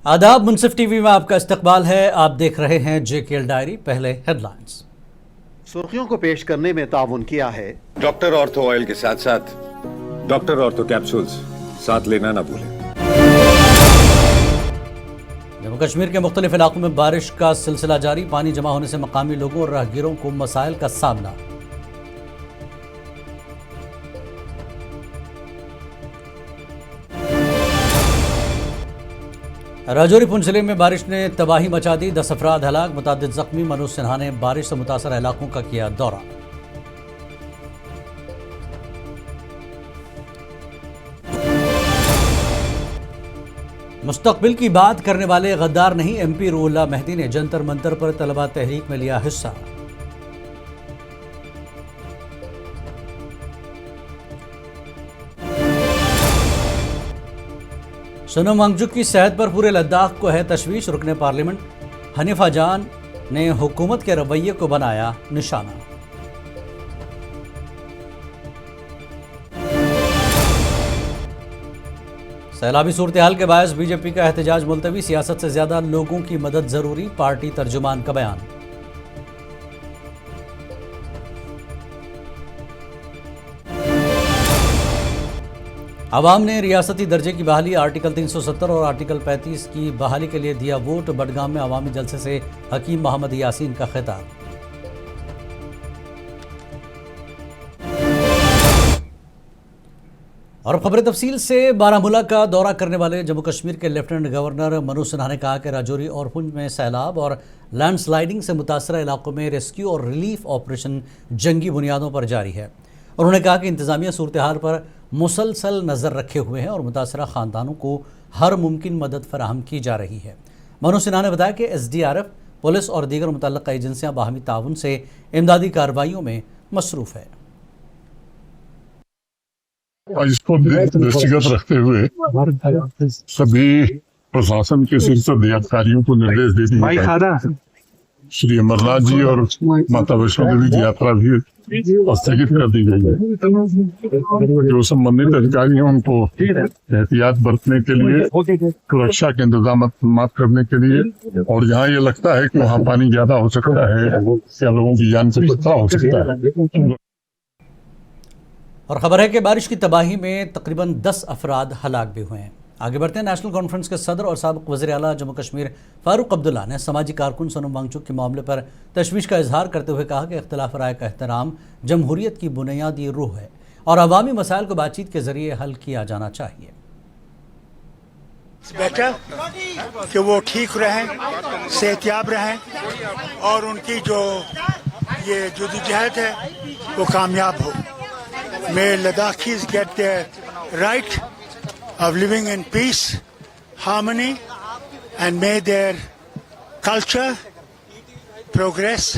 आदाब, मुनसिफ टीवी में आपका इस्तकबाल है। आप देख रहे हैं जेकेएल डायरी। पहले हेडलाइंस। सुर्खियों को पेश करने में ताउन किया है डॉक्टर ऑर्थो ऑयल के साथ साथ डॉक्टर ऑर्थो कैप्सूल्स साथ लेना ना भूलें। जम्मू कश्मीर के मुख्तलिफ इलाकों में बारिश का सिलसिला जारी। पानी जमा होने से मकामी लोगों और राहगीरों को मसाइल का सामना। राजौरी पुंछ जिले में बारिश ने तबाही मचा दी। 10 अफराद हलाक, मुतादिद जख्मी। मनोज सिन्हा ने बारिश से मुतासर इलाकों का किया दौरा। मुस्तकबिल की बात करने वाले गद्दार नहीं, MP रूहुल्लाह मेहदी ने जंतर मंतर पर तलबा तहरीक में लिया हिस्सा। सोनम वांगचुक की सेहत पर पूरे लद्दाख को है तशवीश। रुकने पार्लियामेंट हनीफा जान ने हुकूमत के रवैये को बनाया निशाना। सैलाबी सूरत हाल के बायस बीजेपी का एहतजाज मुलतवी। सियासत से ज्यादा लोगों की मदद जरूरी, पार्टी तर्जुमान का बयान। अवाम ने रियासती दर्जे की बहाली, आर्टिकल 370 और आर्टिकल 35 की बहाली के लिए दिया वोट। बडगाम में अवामी जलसे से हकीम मोहम्मद यासीन का खिताब। और खबरें तफसील से। बारामूला का दौरा करने वाले जम्मू कश्मीर के लेफ्टिनेंट गवर्नर मनोज सिन्हा ने कहा कि राजौरी और पुंछ में सैलाब और लैंडस्लाइडिंग से मुतासर इलाकों में रेस्क्यू और रिलीफ ऑपरेशन जंगी बुनियादों पर जारी है। उन्होंने कहा कि इंतजामिया सूरत हाल पर मुसलसल नज़र रखे हुए हैं और मुतासरा ख़ानदानों को हर मुमकिन मदद फराहम की जा रही है। मनोज सिन्हा ने बताया कि SDRF, पुलिस और दीगर मुतल्लिक़ा एजेंसियाँ बाहमी ताउन से इमदादी कार्रवाइयों में मसरूफ़ है। इसको दृष्टिगत रखते हुए सभी प्रशासन के शीर्ष अधिकारियों को निर्देश दे दिए। श्री अमरनाथ जी और माता वैष्णो देवी की यात्रा भी स्थगित कर दी गई है। जो संबंधित अधिकारी हैं उनको एहतियात बरतने के लिए, सुरक्षा के इंतजाम करने के लिए, और जहाँ ये लगता है कि वहाँ पानी ज्यादा हो सकता है या लोगों की जान से खतरा हो सकता है। और खबर है कि बारिश की तबाही में तकरीबन 10 अफराद हलाक भी हुए हैं। आगे बढ़ते हैं। नेशनल कॉन्फ्रेंस के सदर और साबिक़ वज़ीर आला जम्मू कश्मीर फारूक अब्दुल्ला ने समाजी कारकुन सोनम वांगचुक के मामले पर तशवीश का इजहार करते हुए कहा कि इख्तिलाफ राय का एहतराम जमहूरियत की बुनियादी रूह है और अवामी मसाइल को बातचीत के जरिए हल किया जाना चाहिए। बेटर कि वो ठीक रहें, सेहतियाब रहें और उनकी जो ये जद्दोजहद है वो कामयाब हो। May Ladakhis get their right of living in peace, harmony, and may their culture progress.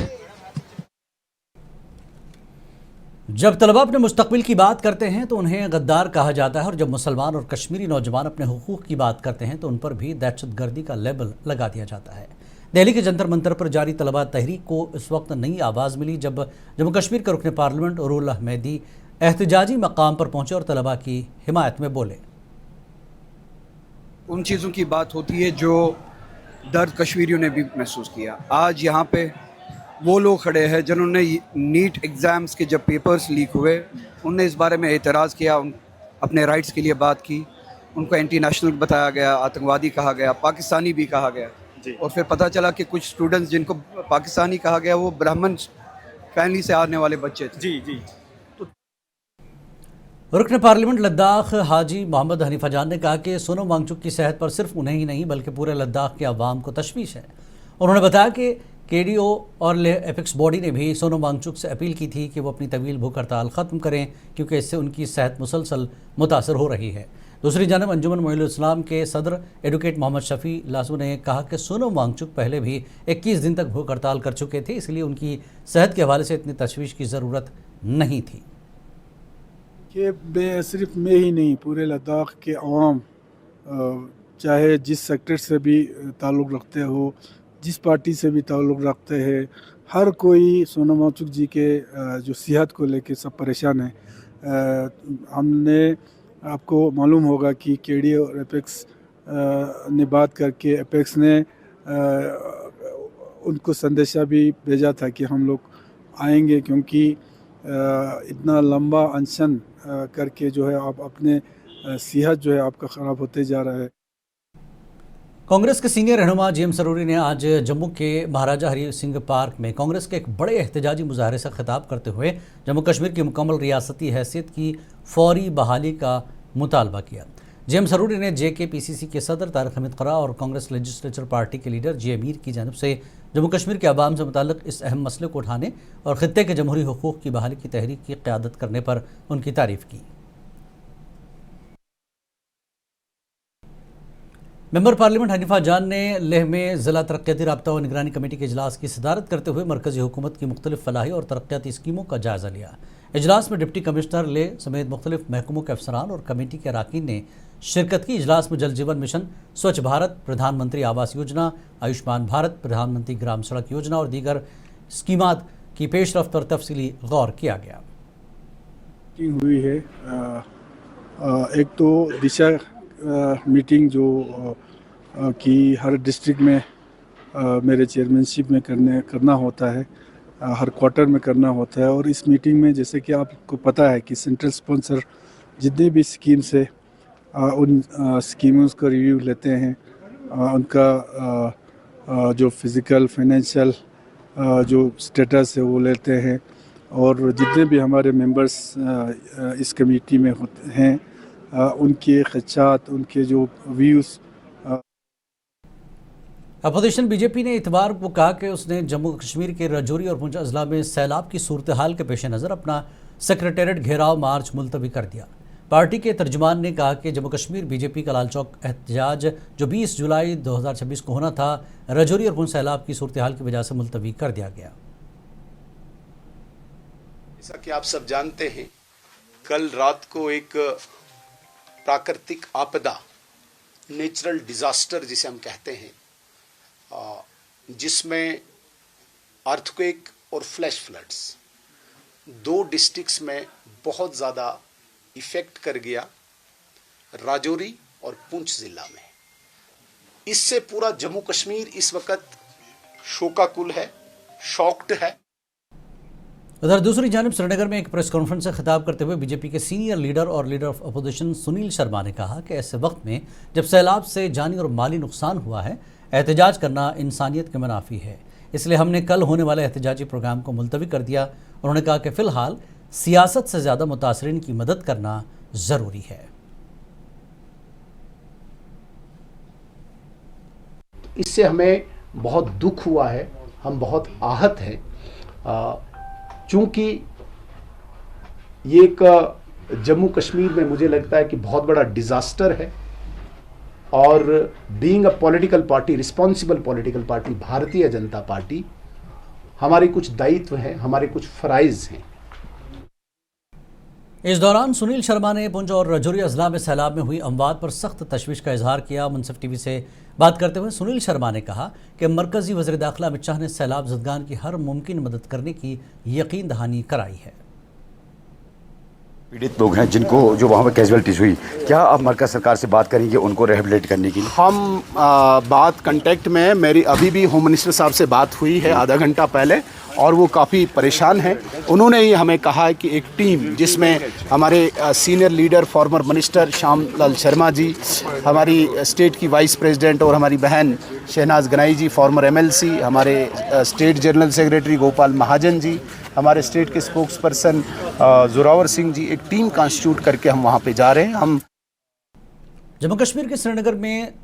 जब तलबा अपने मुस्तकबिल की बात करते हैं तो उन्हें गद्दार कहा जाता है, और जब मुसलमान और कश्मीरी नौजवान अपने हुकूक की बात करते हैं तो उन पर भी दहशतगर्दी का लेबल लगा दिया जाता है। दिल्ली के जंतर मंतर पर जारी तलबा तहरीक को इस वक्त नई आवाज़ मिली जब जम्मू कश्मीर के रुकने पार्लियामेंट रूहुल्लाह मेहदी एहतजाजी मकाम पर पहुंचे और तलबा की हिमायत में बोले। उन चीज़ों की बात होती है जो दर्द कश्मीरियों ने भी महसूस किया। आज यहाँ पे वो लोग खड़े हैं जिन्होंने नीट एग्ज़ाम्स के जब पेपर्स लीक हुए उनने इस बारे में एतराज़ किया, अपने राइट्स के लिए बात की। उनको एंटी नेशनल बताया गया, आतंकवादी कहा गया, पाकिस्तानी भी कहा गया। और फिर पता चला कि कुछ स्टूडेंट्स जिनको पाकिस्तानी कहा गया वो ब्राह्मण फैमिली से आने वाले बच्चे थे। रुकन पार्लियामेंट लद्दाख हाजी मोहम्मद हनीफा जान ने कहा कि सोनम वांगचुक की सेहत पर सिर्फ उन्हें ही नहीं बल्कि पूरे लद्दाख के अवाम को तशवीश है। उन्होंने बताया कि KDO और एपिक्स बॉडी ने भी सोनम वांगचुक से अपील की थी कि वो अपनी तवील भूख हड़ताल ख़त्म करें क्योंकि इससे उनकी सेहत मुसलसल मुतासर हो रही है। दूसरी जानब अंजुमन मोइनुल इस्लाम के सदर एडवोकेट मोहम्मद शफी लासू ने कहा कि सोनम वांगचुक पहले भी 21 दिन तक भूख हड़ताल कर चुके थे, इसलिए उनकी सेहत के हवाले से इतनी तशवीश की ज़रूरत नहीं थी। कि सिर्फ मैं ही नहीं, पूरे लद्दाख के अवाम चाहे जिस सेक्टर से भी ताल्लुक़ रखते हो, जिस पार्टी से भी ताल्लुक़ रखते हैं, हर कोई सोनम वांगचुक जी के जो सेहत को लेके सब परेशान है। हमने आपको मालूम होगा कि KDO और एपेक्स ने बात करके एपेक्स ने उनको संदेशा भी भेजा था कि हम लोग आएंगे, क्योंकि इतना लंबा अनशन करके जो है आप अपने सेहत जो है आपका ख़राब होते जा रहा है। कांग्रेस के सीनियर रहनुमा जीएम सरूरी ने आज जम्मू के महाराजा हरी सिंह पार्क में कांग्रेस के एक बड़े एहतजाजी मुजाहरे से खिताब करते हुए जम्मू कश्मीर की मुकम्मल रियासती हैसियत की फौरी बहाली का मुतालबा किया। जीएम सरूरी ने JKPCC के सदर तारिक हमीद क़रा और कांग्रेस लेजिस्लेचर पार्टी के लीडर जे अमीर की जानिब से जम्मू कश्मीर के अवाम से मुताल्लिक इस अहम मसले को उठाने और खित्ते के जमहूरी हुकूक़ की बहाली की तहरीक की क़यादत करने पर उनकी तारीफ़ की। मेंबर पार्लियामेंट हनीफा जान ने लेह में ज़िला तरक्याती राब्ता व निगरानी कमेटी के इजलास की सदारत करते हुए मरकज़ी हुकूमत की मुख्तलिफ फलाही और तरक्याती स्कीमों का जायज़ा लिया। इजलास में डिप्टी कमिश्नर लेह समेत मुख्तलिफ महकमों के अफसरान और कमेटी के अरकान ने शिरकत की। इजलास में जल जीवन मिशन, स्वच्छ भारत, प्रधानमंत्री आवास योजना, आयुष्मान भारत, प्रधानमंत्री ग्राम सड़क योजना और दीगर स्कीमात की पेशरफ्त पर तफसीली गौर किया गया। हुई है एक तो दिशा मीटिंग जो कि हर डिस्ट्रिक्ट में मेरे चेयरमैनशिप में करना होता है, हर क्वार्टर में करना होता है। और इस मीटिंग में जैसे कि आपको पता है कि सेंट्रल स्पॉन्सर जितने भी स्कीम्स है उन स्कीम्स का रिव्यू लेते हैं, उनका जो फिज़िकल फाइनेंशियल जो स्टेटस है वो लेते हैं। और जितने भी हमारे मेंबर्स इस कमेटी में होते हैं उनके खदशात, उनके जो व्यूज़। अपोजिशन बीजेपी ने इतवार को कहा कि उसने जम्मू कश्मीर के राजौरी और पुंछ अजला में सैलाब की सूरत हाल के पेश नज़र अपना सेक्रेटेरिएट घेराव मार्च मुलतवी कर दिया। पार्टी के तर्जुमान ने कहा कि जम्मू कश्मीर बीजेपी का लाल चौक एहतजाज जो 20 जुलाई 2026 को होना था, राजौरी और पुंछ सैलाब की सूरत हाल की वजह से मुलतवी कर दिया गया। जैसा कि आप सब जानते हैं, कल रात को एक प्राकृतिक आपदा, नेचुरल डिजास्टर जिसे हम कहते हैं, जिसमें अर्थक्वेक और फ्लैश फ्लड्स 2 डिस्ट्रिक्ट्स में बहुत ज़्यादा इफ़ेक्ट कर गया, राजौरी और पुंछ ज़िला में। इससे पूरा जम्मू कश्मीर इस वक्त शोकाकुल है, शॉक्ड है। उधर दूसरी जानिब श्रीनगर में एक प्रेस कॉन्फ्रेंस से खिताब करते हुए बीजेपी के सीनियर लीडर और leader of opposition Sunil Sharma ने कहा कि ऐसे वक्त में जब सैलाब से जानी और माली नुकसान हुआ है, एहतजाज करना इंसानियत के मुनाफी है, इसलिए हमने कल होने वाले एहतजाजी प्रोग्राम को मुलतवी कर दिया। उन्होंने कहा कि फ़िलहाल सियासत से ज़्यादा मुतासरीन की मदद करना ज़रूरी है। इससे हमें बहुत दुख हुआ है, हम बहुत आहत हैं, चूँकि ये एक जम्मू कश्मीर में मुझे लगता है कि बहुत बड़ा डिज़ास्टर है। और being a political party, responsible political party Bharatiya Janata party, हमारे कुछ दायित्व हैं, हमारे कुछ फ़राइज़ हैं। इस दौरान सुनील शर्मा ने पुंछ और राजौरी अजला में सैलाब में हुई अमवात पर सख्त तशवीश का इजहार किया। मुनसिफ टीवी से बात करते हुए सुनील शर्मा ने कहा कि मरकज़ी वज़ीर दाखिला अमित शाह ने सैलाब ज़दगान की हर मुमकिन मदद करने की यकीन दहानी कराई है। पीड़ित लोग हैं जिनको जो वहाँ पर कैजुअलिटीज हुई, क्या आप मरकज़ सरकार से बात करेंगे उनको रिहेबिलिटेट करने की? हम बात कांटेक्ट में, मेरी अभी भी होम मिनिस्टर साहब से बात हुई है आधा घंटा पहले, और वो काफ़ी परेशान हैं। उन्होंने ही हमें कहा है कि एक टीम जिसमें हमारे senior leader former minister Shyam Lal Sharma ji, हमारी स्टेट की वाइस प्रेसिडेंट और हमारी बहन शहनाज गनाई जी फॉर्मर MLC, हमारे state general secretary Gopal Mahajan ji, हमारे स्टेट के स्पोक्स पर्सन जोरावर सिंह जी, एक टीम कॉन्स्टिट्यूट करके हम वहाँ पे जा रहे हैं। हम जम्मू कश्मीर के श्रीनगर में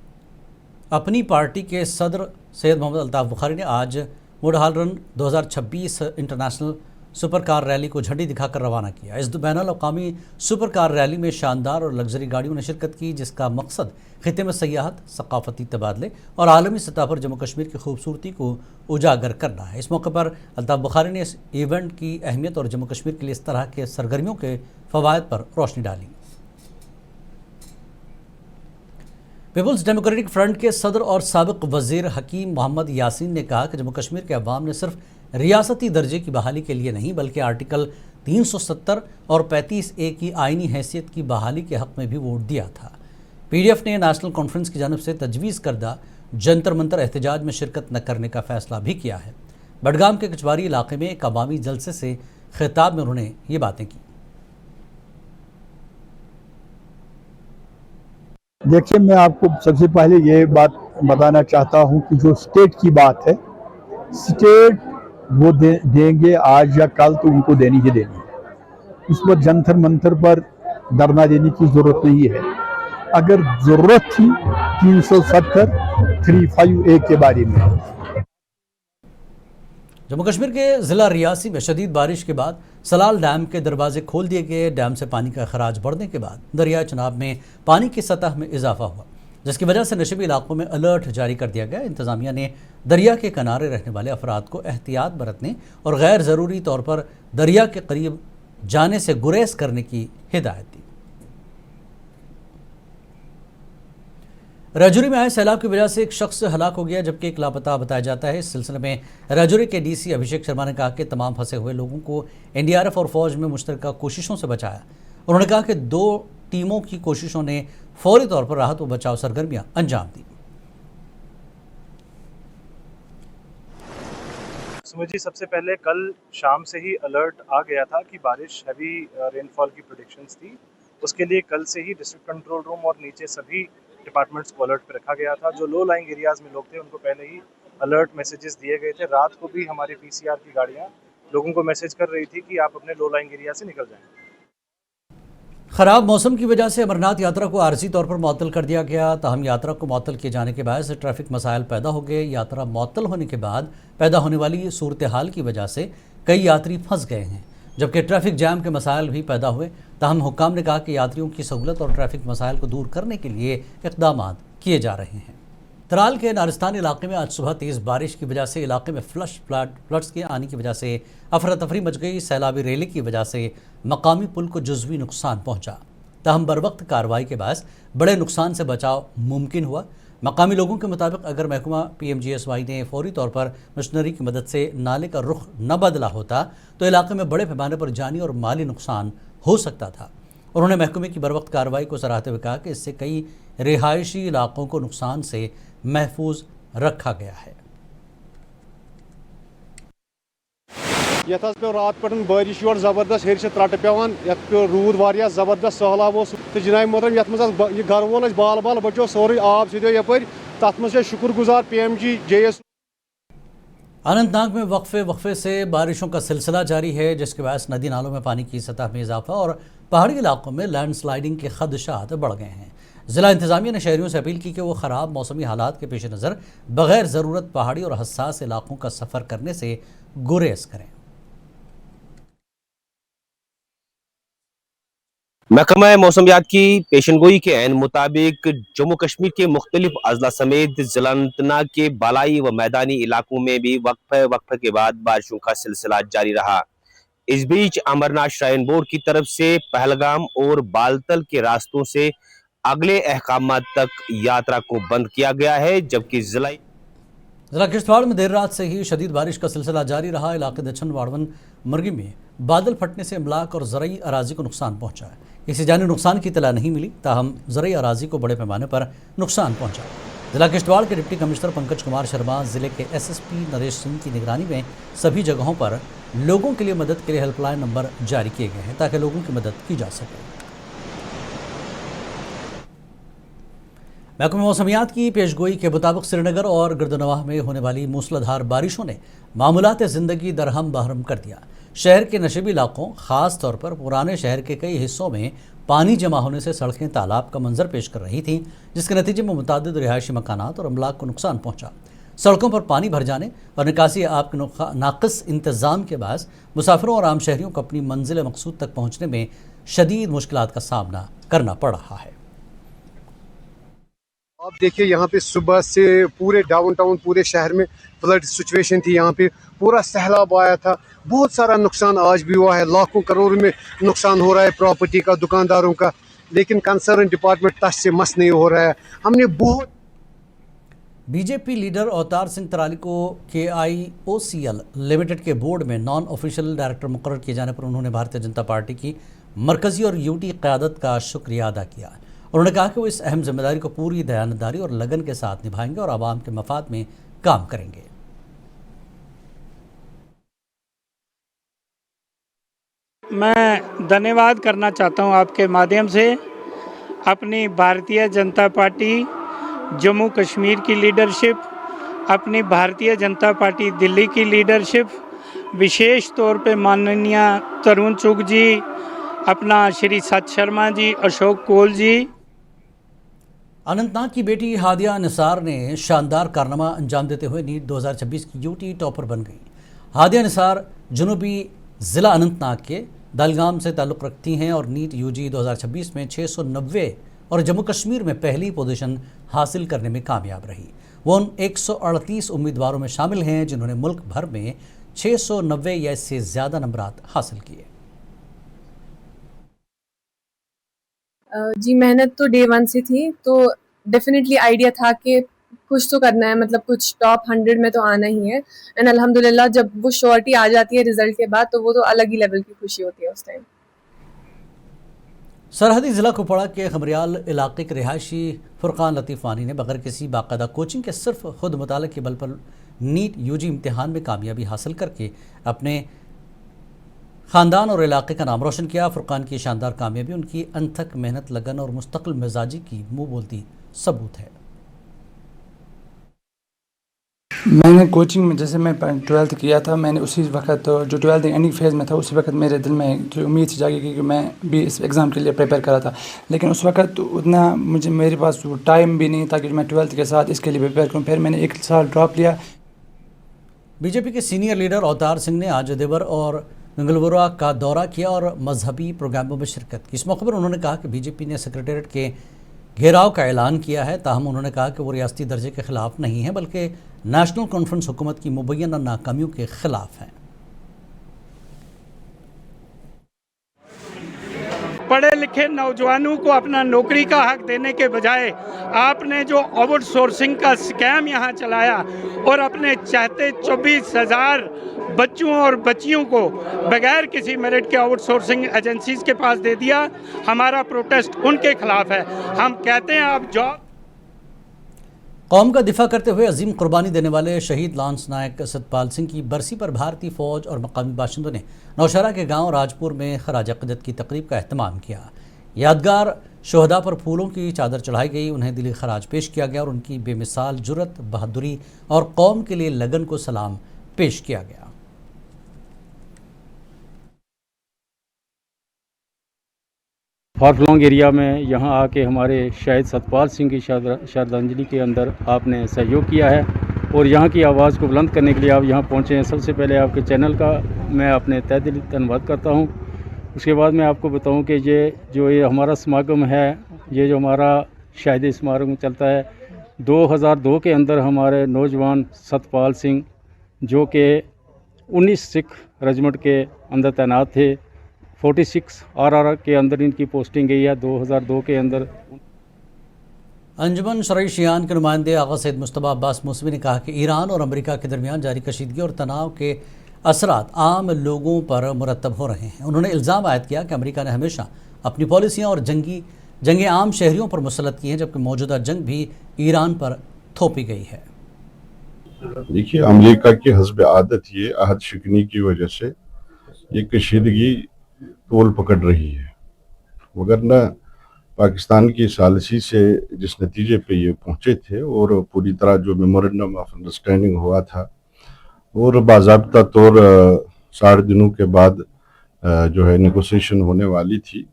अपनी पार्टी के सदर सैयद मोहम्मद अल्ताफ़ बुखारी ने आज Woodhall run 2026 international super car rally को झंडी दिखाकर रवाना किया। इस बैनुल-अक़वामी सुपर कार रैली में शानदार और लग्जरी गाड़ियों ने शिरकत की, जिसका मकसद खित्ते में सयाहत, सकाफती तबादले और आलमी सतह पर जम्मू कश्मीर की खूबसूरती को उजागर करना है। इस मौके पर अल्ताफ़ बुखारी ने इस इवेंट की अहमियत और जम्मू कश्मीर के लिए इस तरह के सरगर्मियों के फ़वायद पर रोशनी डाली। पीपल्स डेमोक्रेटिक फ्रंट के सदर और साबिक़ वज़ीर हकीम मोहम्मद यासीन ने कहा कि जम्मू कश्मीर के अवाम ने सिर्फ रियासती दर्जे की बहाली के लिए नहीं, बल्कि आर्टिकल 370 और 35A की आइनी हैसियत की बहाली के हक़ में भी वोट दिया था। पीडीएफ ने नेशनल कॉन्फ्रेंस की जानिब से तजवीज़ करदा जंतर मंतर एहतजाज में शिरकत न करने का फैसला भी किया है। बडगाम के कचवारी इलाके में एक अवामी जलसे से खिताब में उन्होंने ये बातें की। देखिए, मैं आपको सबसे पहले ये बात बताना चाहता हूँ कि जो स्टेट की बात है, स्टेट वो देंगे आज या कल, तो उनको देनी ही देनी है। उस पर जंतर मंतर पर धरना देने की जरूरत नहीं है। अगर जरूरत थी 370 35A के बारे में। जम्मू कश्मीर के ज़िला रियासी में शदीद बारिश के बाद सलाल डैम के दरवाजे खोल दिए गए। डैम से पानी का खराज बढ़ने के बाद दरिया चनाब में पानी की सतह में इजाफा हुआ, जिसकी वजह से नशेबी इलाकों में अलर्ट जारी कर दिया गया। इंतज़ामिया ने दरिया के किनारे रहने वाले अफराद को एहतियात बरतने और गैर ज़रूरी तौर पर दरिया के करीब जाने से गुरेज करने की हिदायत दी। राजौरी में आए सैलाब की वजह से एक शख्स हलाक हो गया, जबकि एक लापता बताया जाता है। इस सिलसिले में राजौरी के डीसी अभिषेक शर्मा ने कहा कि तमाम फंसे हुए लोगों को एनडीआरएफ और फौज में मुश्तरका कोशिशों से बचाया। उन्होंने कहा कि 2 टीमों की कोशिशों ने फौरी तौर पर राहत व बचाव सरगर्मियां अंजाम दी। जी, सबसे पहले कल शाम से ही अलर्ट आ गया था कि बारिश हैवी रेनफॉल की प्रेडिक्शंस थी। उसके लिए कल से ही डिस्ट्रिक्ट कंट्रोल रूम और नीचे सभी डिपार्टमेंट्स को अलर्ट पे रखा गया था। जो लो लाइंग एरियाज़ में लोग थे उनको पहले ही अलर्ट मैसेजेस दिए गए थे। रात को भी हमारे पीसीआर की गाड़ियाँ लोगों को मैसेज कर रही थी कि आप अपने लो लाइंग एरिया से निकल जाएं। खराब मौसम की वजह से अमरनाथ यात्रा को आर्जी तौर पर मुअत्तल कर दिया गया। ताहम यात्रा को मुअत्तल किए जाने के बाद ट्रैफिक मसाइल पैदा हो गए। यात्रा मुअत्तल होने के बाद पैदा होने वाली सूरत हाल की वजह से कई यात्री फंस गए हैं, जबकि ट्रैफिक जैम के मसाइल भी पैदा हुए। ताहम हुक्काम ने कहा कि यात्रियों की सहूलत और ट्रैफिक मसाइल को दूर करने के लिए इक़दाम किए जा रहे हैं। तराल के नारिस्तान इलाके में आज सुबह तेज़ बारिश की वजह से इलाके में फ्लड्स के आने की वजह से अफरा तफरी मच गई। सैलाबी रैली की वजह से मकामी पुल को जुज़वी नुकसान पहुँचा। ताहम बर वक्त कार्रवाई के बाद बड़े नुकसान से बचाव मुमकिन हुआ। मकामी लोगों के मुताबिक अगर महकमा PMGSY ने फौरी तौर पर मशीनरी की मदद से नाले का रुख न बदला होता तो इलाके में बड़े पैमाने पर जानी और माली नुकसान हो सकता था। उन्होंने महकमे की बर वक्त कार्रवाई को सराहते हुए कहा कि इससे कई रिहायशी इलाकों को नुकसान से महफूज रखा गया है। यथ पे रात पे बारिश योर जबरदस्त हेर त्रट पेवान, यथ पे रूद वारिया जबरदस्त सहलाब तो जनाब मोहतरम यथ मज यह घर वोल बाल बाल बचो सोरे आब सीधो यपर तथ मज शुक्रगुजार PMGJS। अनंतनाग में वक्फे से बारिशों का सिलसिला जारी है, जिसके बाद नदी नालों में पानी की सतह में इजाफा और पहाड़ी इलाकों में लैंडस्लाइडिंग के खदशात बढ़ गए हैं। ज़िला इंतज़ामिया ने शहरियों से अपील की कि वो ख़राब मौसमी हालात के पेश नज़र बग़ैर ज़रूरत पहाड़ी और हसास इलाकों का सफ़र करने से गुरेज करें। महकमा मौसमियात की पेशनगोई के ऐन मुताबिक जम्मू कश्मीर के मुख्तलिफ अजला समेत जिला अनंतनाग के बालाई व मैदानी इलाकों में भी वक्फे के बाद बारिशों का सिलसिला जारी रहा। इस बीच अमरनाथ श्राइन बोर्ड की तरफ से पहलगाम और बालतल के रास्तों से अगले अहकामात तक यात्रा को बंद किया गया है, जबकि जिला किश्तवाड़ में देर रात से ही शदीद बारिश का सिलसिला जारी रहा। इलाके दक्षिण वाड़वन मरगी में बादल फटने से इमलाक और ज़रई अराजी को नुकसान पहुंचा है। किसी जानी नुकसान की इतला नहीं मिली, ताहम ज़रई अराजी को बड़े पैमाने पर नुकसान पहुंचा। जिला किश्तवाड़ के डिप्टी कमिश्नर पंकज कुमार शर्मा, ज़िले के SSP नरेश सिंह की निगरानी में सभी जगहों पर लोगों के लिए मदद के लिए हेल्पलाइन नंबर जारी किए गए हैं ताकि लोगों की मदद की जा सके। महकमा मौसमियात की पेशगोई के मुताबिक श्रीनगर और गिरदनवाह में होने वाली मूसलाधार बारिशों ने मामूलात ज़िंदगी दरहम बहरम कर दिया। शहर के नशेबी इलाकों, ख़ास तौर पर पुराने शहर के कई हिस्सों में पानी जमा होने से सड़कें तालाब का मंजर पेश कर रही थीं, जिसके नतीजे में मुतादिद रिहायशी मकानात और अमलाक को नुकसान पहुँचा। सड़कों पर पानी भर जाने और निकासी आब के नाक़िस इंतज़ाम के बाद मुसाफिरों और आम शहरियों को अपनी मंजिल मकसूद तक पहुँचने में शदीद मुश्किलात का सामना करना पड़ रहा है। आप देखिए यहाँ पे सुबह से पूरे डाउनटाउन पूरे शहर में फ्लड सिचुएशन थी। यहाँ पे पूरा सैलाब आया था, बहुत सारा नुकसान आज भी हुआ है, लाखों करोड़ में नुकसान हो रहा है प्रॉपर्टी का, दुकानदारों का, लेकिन कंसर्न डिपार्टमेंट टच से मस नहीं हो रहा है। हमने बहुत बीजेपी लीडर अवतार सिंह तराली को KIOCL लिमिटेड के बोर्ड में नॉन ऑफिशियल डायरेक्टर मुकर्रर किए जाने पर उन्होंने भारतीय जनता पार्टी की मरकजी और यूटी क़यादत का शुक्रिया अदा किया। उन्होंने कहा कि वो इस अहम जिम्मेदारी को पूरी दयानतदारी और लगन के साथ निभाएंगे और आवाम के मफाद में काम करेंगे। मैं धन्यवाद करना चाहता हूं आपके माध्यम से अपनी भारतीय जनता पार्टी जम्मू कश्मीर की लीडरशिप, अपनी भारतीय जनता पार्टी दिल्ली की लीडरशिप, विशेष तौर पे माननीय तरुण चुग जी, अपना श्री सत शर्मा जी, अशोक कोल जी। अनंतनाग की बेटी हादिया निसार ने शानदार कारनामा अंजाम देते हुए नीट 2026 की यूटी टॉपर बन गई। हादिया निसार जनूबी ज़िला अनंतनाग के दलगाम से ताल्लुक़ रखती हैं और नीट यूजी 2026 में 690 और जम्मू कश्मीर में पहली पोजीशन हासिल करने में कामयाब रही। वो उन 138 उम्मीदवारों में शामिल हैं जिन्होंने मुल्क भर में 690 या इससे ज़्यादा नंबरात हासिल किए। जी मेहनत तो डे 1 से थी, तो डेफिनेटली आइडिया था कि कुछ तो करना है, मतलब कुछ टॉप 100 में तो आना ही है। एंड अल्हम्दुलिल्लाह जब वो श्योरिटी आ जाती है रिजल्ट के बाद तो वो तो अलग ही लेवल की खुशी होती है उस टाइम। सरहदी ज़िला कुपवाड़ा के खमरियाल इलाके के रिहायशी फुरकान लतीफ़ वानी ने बगैर किसी बाकायदा कोचिंग के सिर्फ खुद मुताले के बल पर नीट यूजी इम्तिहान में कामयाबी हासिल करके अपने ख़ानदान और इलाके का नाम रोशन किया। फुरकान की शानदार कामयाबी उनकी अनथक मेहनत, लगन और मुस्तकिल मिजाजी की मुँह बोलती सबूत है। मैंने कोचिंग में जैसे मैं 12th किया था, मैंने उसी वक्त जो 12th एंडिंग फेज़ में था उसी वक्त मेरे दिल में जो उम्मीद जागी कि मैं भी इस एग्ज़ाम के लिए प्रिपेयर करा था, लेकिन उस वक्त उतना मेरे पास टाइम भी नहीं था कि मैं 12th के साथ इसके लिए प्रिपेयर करूँ। फिर मैंने 1 साल ड्रॉप लिया। बीजेपी के सीनियर लीडर अवतार सिंह ने आज देवर और गंगलपुरा का दौरा किया और मजहबी प्रोग्रामों में शिरकत की। इस मौके पर उन्होंने कहा कि बीजेपी ने सेक्रेटेरिएट के घेराव का ऐलान किया है, ताहम उन्होंने कहा कि वो रियासती दर्जे के खिलाफ नहीं है बल्कि नेशनल कॉन्फ्रेंस हुकूमत की मुबैना नाकामियों के खिलाफ हैं। पढ़े लिखे नौजवानों को अपना नौकरी का हक देने के बजाय आपने जो आउटसोर्सिंग का स्कैम यहाँ चलाया और अपने चाहते 24,000 बच्चों और बच्चियों को बगैर किसी मेरिट के आउटसोर्सिंग एजेंसीज के पास दे दिया, हमारा प्रोटेस्ट उनके खिलाफ है। हम कहते हैं आप जॉब। कौम का दिफा करते हुए अजीम कुर्बानी देने वाले शहीद लांस नायक सतपाल सिंह की बरसी पर भारतीय फ़ौज और मकामी बाशिंदों ने नौशहरा के गांव राजपुर में खराज अक़ीदत की तकरीब का एहतमाम किया। यादगार शोहदा पर फूलों की चादर चढ़ाई गई, उन्हें दिली खराज पेश किया गया और उनकी बेमिसाल जुर्रत, बहादुरी और कौम के लिए लगन को सलाम पेश किया गया। फारफलॉन्ग एरिया में यहाँ आके हमारे शहीद सतपाल सिंह की श्रद्धांजलि के अंदर आपने सहयोग किया है और यहाँ की आवाज़ को बुलंद करने के लिए आप यहाँ पहुँचे हैं। सबसे पहले आपके चैनल का मैं अपने तहे दिल धन्यवाद करता हूँ। उसके बाद मैं आपको बताऊँ कि ये हमारा समागम है, ये जो हमारा शहीदी समारोह चलता है 2002 के अंदर हमारे नौजवान सतपाल सिंह जो कि 19 सिख रेजिमेंट के अंदर तैनात थे, 46 RR के अंदर इनकी पोस्टिंग गई है 2002 के अंदर। अंजुमन शरई शियान के नुमाइंदे आगा सैयद मुस्तफ़ा अब्बास मौसवी ने कहा कि ईरान और अमेरिका के दरमियान जारी कशीदगी और तनाव के असरात आम लोगों पर मुरतब हो रहे हैं। उन्होंने इल्ज़ाम आयद किया कि अमेरिका ने हमेशा अपनी पॉलिसियाँ और जंगें आम शहरियों पर मुसलत की हैं, जबकि मौजूदा जंग भी ईरान पर थोपी गई है। देखिए, अमेरिका की हस्ब आदत ये अहद शिकनी की वजह से ये कशीदगी तोल पकड़ रही है, वगरना पाकिस्तान की सालिसी से जिस नतीजे पे ये पहुंचे थे और पूरी तरह जो मेमोरेंडम ऑफ अंडरस्टैंडिंग हुआ था और बाज़ाब्ता तौर 60 दिनों के बाद जो है नेगोशिएशन होने वाली थी,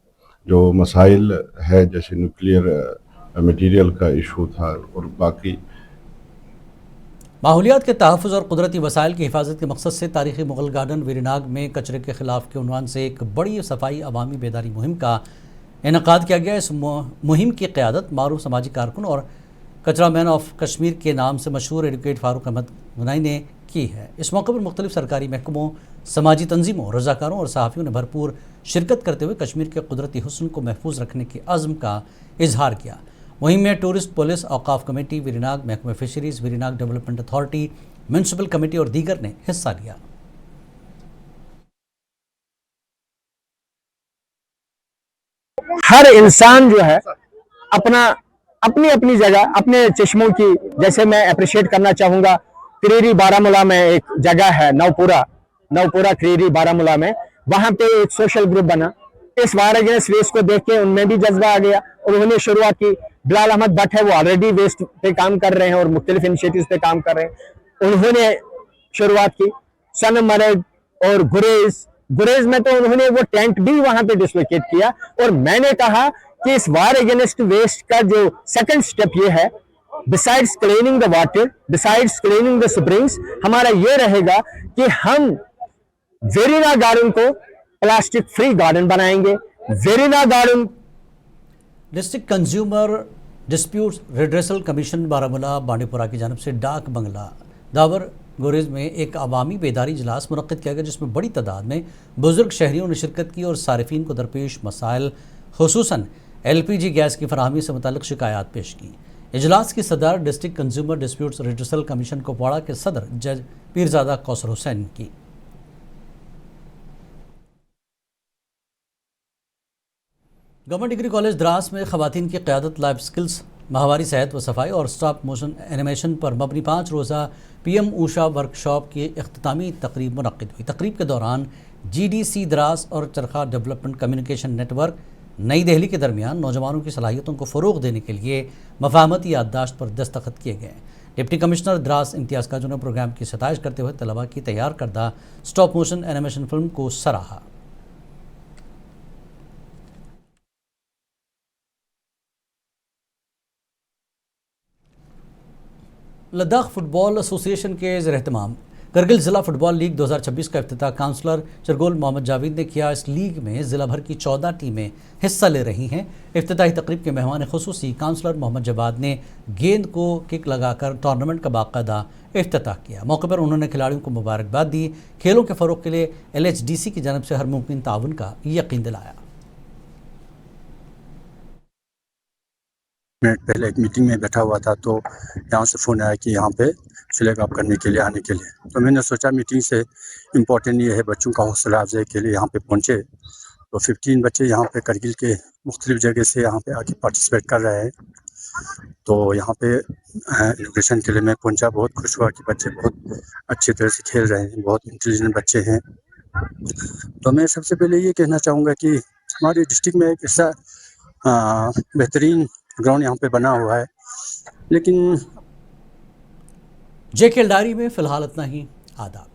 जो मसाइल है जैसे न्यूक्लियर मटेरियल का इशू था और बाकी माहौलियात के तहफ़्फ़ुज़ और कुदरती वसाइल की हिफाजत के मकसद से तारीख़ी मुग़ल गार्डन वीरनाग में कचरे के ख़िलाफ़ के उन्वान से एक बड़ी सफाई अवामी बेदारी मुहिम का इनेकाद किया गया। इस मुहिम की क़यादत मारूफ समाजी कारकुन और कचरा मैन ऑफ कश्मीर के नाम से मशहूर एडवोकेट फ़ारूक अहमद गनाई ने की है। इस मौके पर मुख्तलिफ सरकारी महकमों, समाजी तंजीमों, रज़ाकारों और सहाफ़ियों ने भरपूर शिरकत करते हुए कश्मीर के कुदरती हुस्न को महफूज रखने के अज़्म का इजहार किया। मुहिम में टूरिस्ट पुलिस, औकाफ कमेटी वीरनाग, महकमा fisheries, Verinag development authority, municipal committee और दीगर ने हिस्सा लिया। हर इंसान जो है अपनी अपनी जगह अपने चश्मों की, जैसे मैं अप्रिशिएट करना चाहूँगा, क्रीरी बारामूला में एक जगह है नवपुरा क्रीरी बारामूला में, वहाँ पे एक सोशल ग्रुप बना। इस वार अगेंस्ट वेस्ट को देख के उनमें भी जज्बा आ गया और उन्होंने शुरुआत की। बिलाल अहमद भट्ट है, वो ऑलरेडी वेस्ट पे काम कर रहे हैं और मुख्तलिफ इनिशिएटिव्स पे काम कर रहे हैं। उन्होंने शुरुआत की। सनमर्ग और गुरेज में तो उन्होंने वो टेंट भी वहां पे डिसलोकेट किया। और मैंने कहा कि इस वार अगेंस्ट वेस्ट का जो सेकंड स्टेप ये है, besides cleaning the water, besides cleaning the springs, हमारा ये रहेगा कि हम वेरिना गार्डन को प्लास्टिक फ्री गार्डन बनाएंगे। Verinag garden district consumer disputes redressal commission Baramulla Bandipora की जानब से डाक बंगला दावर गुरेज में एक अवामी बेदारी इजलास मुनक्किद किया गया, जिसमें बड़ी तादाद में बुजुर्ग शहरियों ने शिरकत की और सारिफीन को दरपेश मसाइल खुसूसन LPG गैस की फराहमी से मुताल्लिक शिकायत पेश की। इजलास की सदर district consumer disputes redressal commission Kupwara के सदर जज पीरजादा कौसर हुसैन की। गवर्नमेंट डिग्री कॉलेज द्रास में खवातीन की क़यादत, लाइफ स्किल्स, माहवारी सेहत व सफाई और स्टॉप मोशन एनिमेशन पर मबनी 5 रोज़ा PM ऊषा वर्कशॉप की इख्तितामी तकरीब मुनक्किद हुई। तकरीब के दौरान GDC द्रास और चरखा डेवलपमेंट कम्युनिकेशन नेटवर्क नई दिल्ली के दरमियान नौजवानों की सलाहियतों को फ़रोग़ देने के लिए मफाहमती याददाश्त पर दस्तखत किए गए। डिप्टी कमिश्नर द्रास इम्तियाज़ काजू ने प्रोग्राम की सताइश करते हुए तलबा की तैयार करदा स्टॉप मोशन एनिमेशन फिल्म को सराहा। लद्दाख फुटबॉल एसोसिएशन के ज़ेर-ए-एहतमाम करगिल ज़िला फुटबॉल लीग 2026 का इफ्तिताह काउंसलर चरगोल मोहम्मद जावेद ने किया। इस लीग में ज़िला भर की 14 टीमें हिस्सा ले रही हैं। इफ्तिताही तकरीब के मेहमान खुसूसी काउंसलर मोहम्मद जवाद ने गेंद को किक लगाकर टूर्नामेंट का बाकायदा इफ्तिताह किया। मौके पर उन्होंने खिलाड़ियों को मुबारकबाद दी। खेलों के फ़रोग़ के लिए LHDC की जानब से हर मुमकिन ताउन का यकीन दिलाया। मैं पहले एक मीटिंग में बैठा हुआ था, तो यहाँ से फ़ोन आया कि यहाँ पे फ्लैग ऑफ करने के लिए आने के लिए। तो मैंने सोचा मीटिंग से इम्पोर्टेंट ये है बच्चों का हौसला अफजाई के लिए यहाँ पे पहुँचे। तो 15 बच्चे यहाँ पे करगिल के मुख्तलिफ जगह से यहाँ पे आके पार्टिसिपेट कर रहे हैं। तो यहाँ पे इनोग्रेशन के लिए मैं पहुँचा, बहुत खुश हुआ कि बच्चे बहुत अच्छी तरह से खेल रहे हैं, बहुत इंटेलिजेंट बच्चे हैं। तो मैं सबसे पहले ये कहना चाहूँगा कि हमारे डिस्ट्रिक्ट में एक ऐसा बेहतरीन ग्राउंड यहाँ पे बना हुआ है, लेकिन JKL डायरी में फ़िलहाल इतना ही। आदाब।